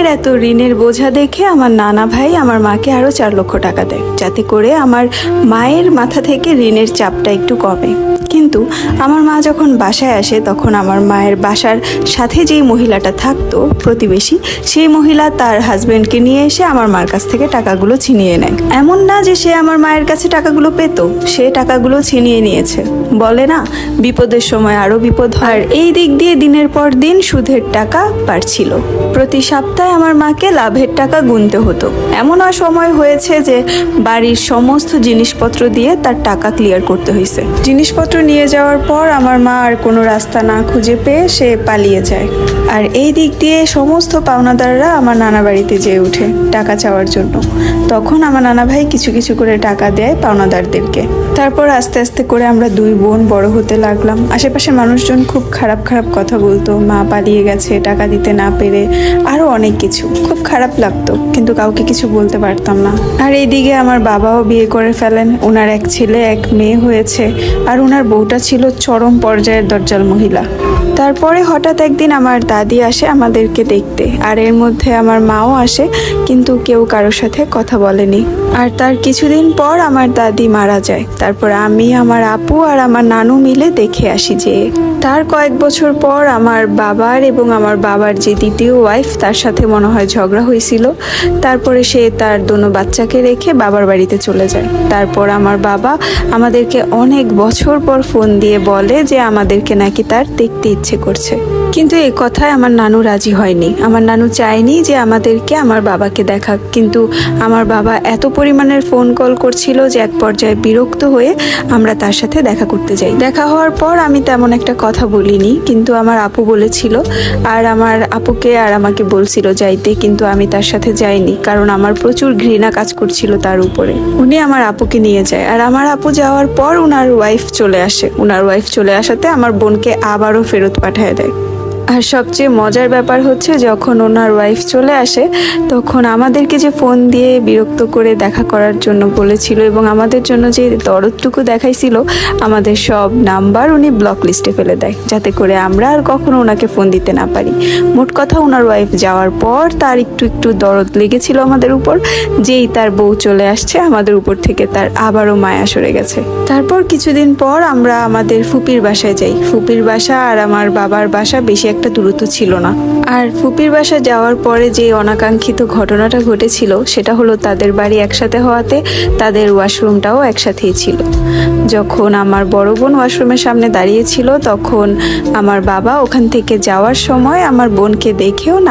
মায়ের এত ঋণের বোঝা দেখে আমার নানা ভাই আমার মাকে আরো 4 লক্ষ টাকা দেয়, যাতে করে আমার মায়ের মাথা থেকে ঋণের চাপটা একটু কমে। কিন্তু আমার মা যখন বাসায় আসে তখন আমার মায়ের বাসার সাথে যেই মহিলাটা থাকতো প্রতিবেশী, সেই মহিলা তার হাজবেন্ডকে নিয়ে এসে আমার মার কাছ থেকে টাকাগুলো ছিনিয়ে নেয়। এমন না যে সে আমার মায়ের কাছে টাকাগুলো পেত, সে টাকাগুলো ছিনিয়ে নিয়েছে। বলে না, বিপদের সময় আরো বিপদ হয়। আর এই দিক দিয়ে দিনের পর দিন সুদের টাকা বাড়ছিল। প্রতি সপ্তাহে আমার মাকে লাভের টাকা গুনতে হতো। এমনও সময় হয়েছে যে বাড়ির সমস্ত জিনিসপত্র দিয়ে তার টাকা ক্লিয়ার করতে হয়েছে। জিনিসপত্র নিয়ে যাওয়ার পর আমার মা আর কোনো রাস্তা না খুঁজে পেয়ে সে পালিয়ে যায়। আর এই দিক দিয়ে সমস্ত পাওনাদাররা আমার নানা বাড়িতে যেয়ে ওঠে টাকা চাওয়ার জন্য। তখন আমার নানা ভাই কিছু কিছু করে টাকা দেয় পাওনাদারদেরকে। তারপর আস্তে আস্তে করে আমরা 2 বোন বড় হতে লাগলাম। আশেপাশের মানুষজন খুব খারাপ খারাপ কথা বলতো, মা পালিয়ে গেছে টাকা দিতে না পেরে, আরো অনেক কিছু। খুব খারাপ লাগতো, কিন্তু কাউকে কিছু বলতে পারতাম না। আর এইদিকে আমার বাবাও বিয়ে করে ফেলেন, ওনার এক ছেলে এক মেয়ে হয়েছে। আর ওনার বউটা ছিল চরম পর্যায়ের দজ্জাল মহিলা। তারপরে হঠাৎ একদিন আমার দাদি আসে আমাদেরকে দেখতে, আর এর মধ্যে আমার মাও আসে, কিন্তু কেউ কারোর সাথে কথা বলেনি। আর তার কিছুদিন পর আমার দাদি মারা যায়। তারপর আমি, আমার আপু আর আমার নানু মিলে দেখে আসি যে তার কয়েক বছর পর আমার বাবার এবং আমার বাবার যে দ্বিতীয় ওয়াইফ, তার সাথে মনে হয় ঝগড়া হয়েছিল। তারপরে সে তার দোনো বাচ্চাকে রেখে বাবার বাড়িতে চলে যায়। তারপর আমার বাবা আমাদেরকে অনেক বছর পর ফোন দিয়ে বলে যে আমাদেরকে নাকি তার দেখতে ইচ্ছে করছে। কিন্তু এই কথায় আমার নানু রাজি হয়নি। আমার নানু চায়নি যে আমাদেরকে আমার বাবাকে দেখাক। কিন্তু আমার বাবা এত পরিমাণের ফোন কল করছিল যে এক পর্যায়ে বিরক্ত হয়ে আমরা তার সাথে দেখা করতে যাই। দেখা হওয়ার পর আমি তেমন একটা কথা বলিনি, কিন্তু আমার আপু বলেছিল। আর আমার আপুকে আর আমাকে বলছিল যাইতে, কিন্তু আমি তার সাথে যাইনি, কারণ আমার প্রচুর ঘৃণা কাজ করছিল তার উপরে। উনি আমার আপুকে নিয়ে যায়। আর আমার আপু যাওয়ার পর উনার ওয়াইফ চলে আসে। উনার ওয়াইফ চলে আসাতে আমার বোনকে আবারও ফেরত পাঠিয়ে দেয়। আর সবচেয়ে মজার ব্যাপার হচ্ছে, যখন ওনার ওয়াইফ চলে আসে তখন আমাদেরকে যে ফোন দিয়ে বিরক্ত করে দেখা করার জন্য বলেছিল এবং আমাদের জন্য যে দরদটুকু দেখাইছিল, আমাদের সব নাম্বার উনি ব্লক লিস্টে ফেলে দেয়, যাতে করে আমরা আর কখনো ওনাকে ফোন দিতে না পারি। মোট কথা, ওনার ওয়াইফ যাওয়ার পর তার একটু একটু দরদ লেগেছিল আমাদের উপর। যেই তার বউ চলে আসছে, আমাদের উপর থেকে তার আবারও মায়া সরে গেছে। তারপর কিছুদিন পর আমরা আমাদের ফুপির বাসায় যাই। ফুপির বাসা আর আমার বাবার বাসা বেশি একটা দূরত্ব ছিল না। আর ফুপির বাসা যাওয়ার পরে যে অনাকাঙ্ক্ষিত ঘটনাটা ঘটেছিল, সেটা হলো তাদের বাড়ি একসাথে হওয়াতে তাদের ওয়াশরুমটাও একসাথেই ছিল। যখন আমার বড় বোন ওয়াশরুমের সামনে দাঁড়িয়েছিল, তখন আমার বাবা ওখান থেকে যাওয়ার সময় আমার বোনকে দেখেও না